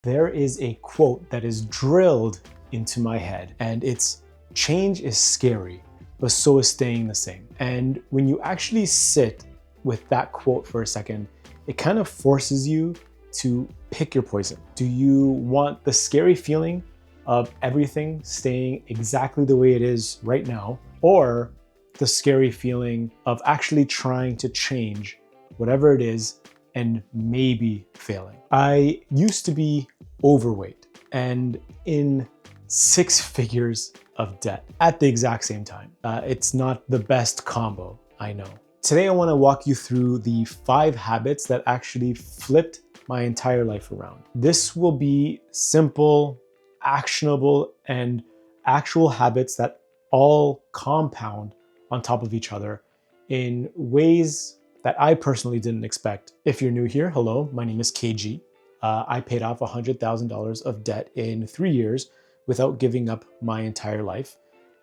There is a quote that is drilled into my head, and it's change is scary, but so is staying the same. And when you actually sit with that quote for a second, it kind of forces you to pick your poison. Do you want the scary feeling of everything staying exactly the way it is right now, or the scary feeling of actually trying to change whatever it is and maybe failing? I used to be overweight and in 6 figures of debt at the exact same time. It's not the best combo, I know. Today I want to walk you through the 5 habits that actually flipped my entire life around. This will be simple, actionable, and actual habits that all compound on top of each other in ways that I personally didn't expect. If you're new here, hello, my name is KG. I paid off $100,000 of debt in 3 years without giving up my entire life.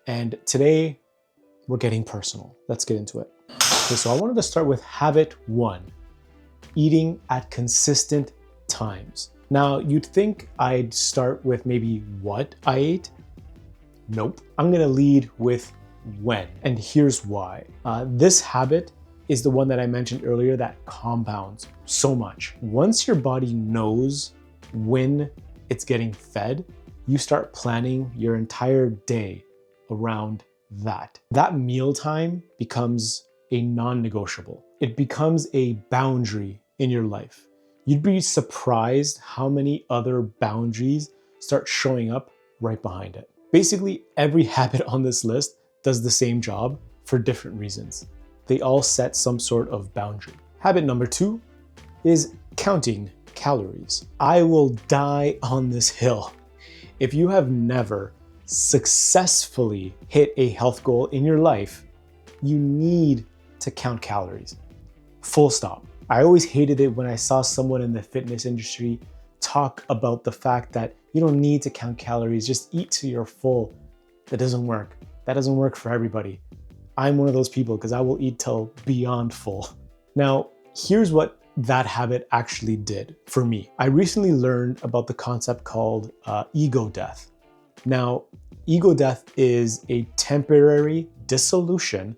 And today we're getting personal. Let's get into it. Okay, so I wanted to start with habit 1, eating at consistent times. Now, you'd think I'd start with maybe what I ate. Nope. I'm gonna lead with when, and here's why. This habit is the one that I mentioned earlier that compounds so much. Once your body knows when it's getting fed, you start planning your entire day around that. That mealtime becomes a non-negotiable. It becomes a boundary in your life. You'd be surprised how many other boundaries start showing up right behind it. Basically, every habit on this list does the same job for different reasons. They all set some sort of boundary. Habit number 2 is counting calories. I will die on this hill. If you have never successfully hit a health goal in your life, you need to count calories. Full stop. I always hated it when I saw someone in the fitness industry talk about the fact that you don't need to count calories, just eat till you're full. That doesn't work. That doesn't work for everybody. I'm one of those people because I will eat till beyond full. Now, here's what that habit actually did for me. I recently learned about the concept called ego death. Now, ego death is a temporary dissolution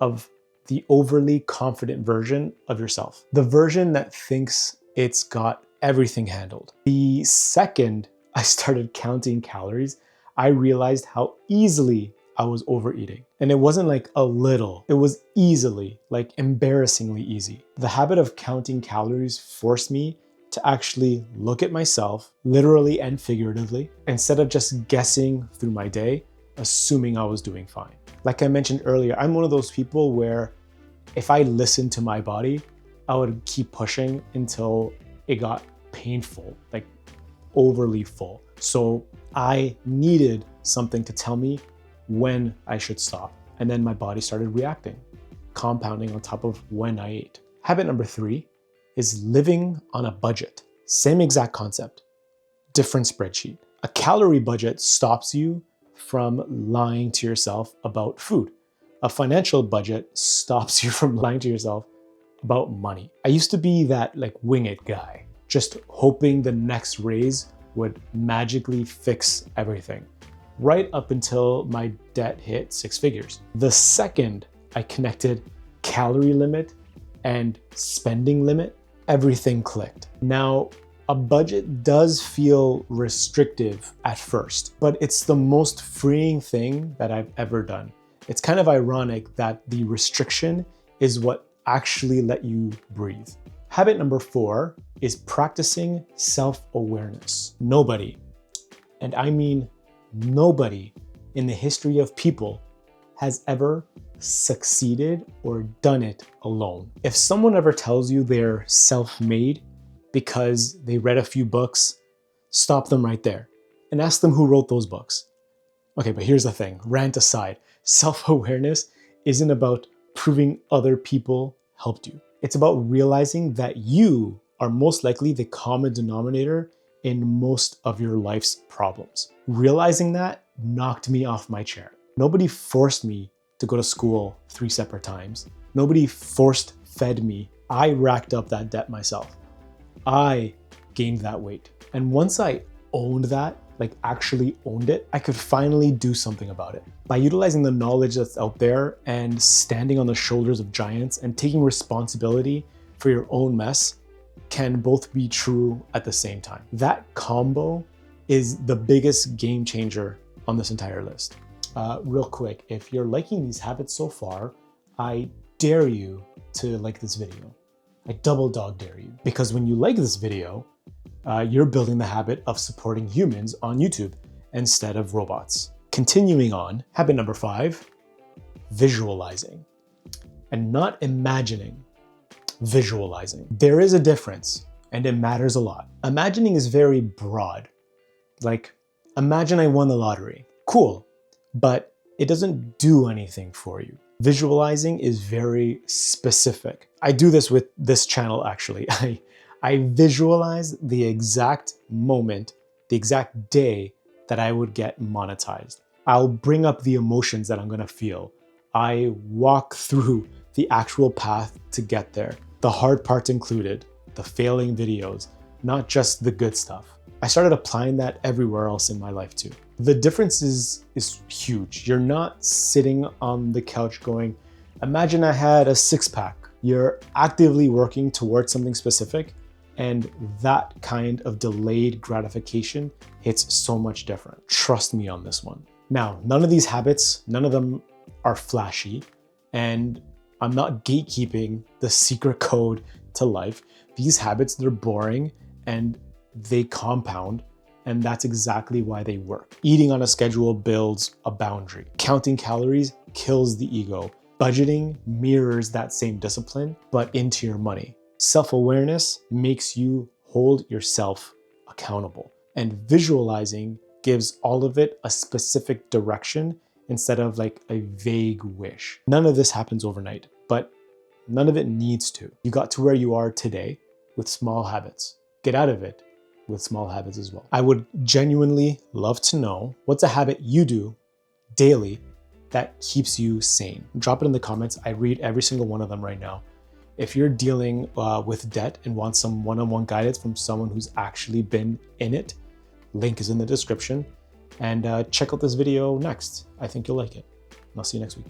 of the overly confident version of yourself. The version that thinks it's got everything handled. The second I started counting calories, I realized how easily I was overeating. And it wasn't like a little, it was easily, like embarrassingly easy. The habit of counting calories forced me to actually look at myself, literally and figuratively, instead of just guessing through my day, assuming I was doing fine. Like I mentioned earlier, I'm one of those people where if I listened to my body, I would keep pushing until it got painful, like overly full. So I needed something to tell me when I should stop. And then my body started reacting, compounding on top of when I ate. Habit number 3 is living on a budget. Same exact concept, different spreadsheet. A calorie budget stops you from lying to yourself about food. A financial budget stops you from lying to yourself about money. I used to be that like wing it guy, just hoping the next raise would magically fix everything, right up until my debt hit 6 figures. The second I connected calorie limit and spending limit, everything clicked. Now, a budget does feel restrictive at first, but it's the most freeing thing that I've ever done. It's kind of ironic that the restriction is what actually let you breathe. Habit number 4 is practicing self-awareness. Nobody, and I mean nobody in the history of people has ever succeeded or done it alone. If someone ever tells you they're self-made because they read a few books, stop them right there and ask them who wrote those books. Okay, but here's the thing, rant aside, self-awareness isn't about proving other people helped you. It's about realizing that you are most likely the common denominator in most of your life's problems. Realizing that knocked me off my chair. Nobody forced me to go to school 3 separate times. Nobody force-fed me. I racked up that debt myself. I gained that weight. And once I owned that, like actually owned it, I could finally do something about it. By utilizing the knowledge that's out there and standing on the shoulders of giants and taking responsibility for your own mess can both be true at the same time. That combo is the biggest game changer on this entire list. Real quick, if you're liking these habits so far, I dare you to like this video. I double dog dare you. Because when you like this video, you're building the habit of supporting humans on YouTube instead of robots. Continuing on, habit number 5, visualizing. And not imagining, visualizing. There is a difference, and it matters a lot. Imagining is very broad. Like, imagine I won the lottery. Cool, but it doesn't do anything for you. Visualizing is very specific. I do this with this channel actually. I visualize the exact moment, the exact day that I would get monetized. I'll bring up the emotions that I'm gonna feel. I walk through the actual path to get there. The hard parts included, the failing videos, not just the good stuff. I started applying that everywhere else in my life too. The difference is huge. You're not sitting on the couch going, imagine I had a 6-pack. You're actively working towards something specific, and that kind of delayed gratification hits so much different. Trust me on this one. Now, none of these habits, none of them are flashy, and I'm not gatekeeping the secret code to life. These habits, they're boring and they compound, and that's exactly why they work. Eating on a schedule builds a boundary. Counting calories kills the ego. Budgeting mirrors that same discipline, but into your money. Self-awareness makes you hold yourself accountable. And visualizing gives all of it a specific direction instead of like a vague wish. None of this happens overnight, but none of it needs to. You got to where you are today with small habits. Get out of it with small habits as well. I would genuinely love to know what's a habit you do daily that keeps you sane. Drop it in the comments. I read every single one of them right now. If you're dealing with debt and want some one-on-one guidance from someone who's actually been in it, link is in the description. And check out this video next. I think you'll like it. And I'll see you next week.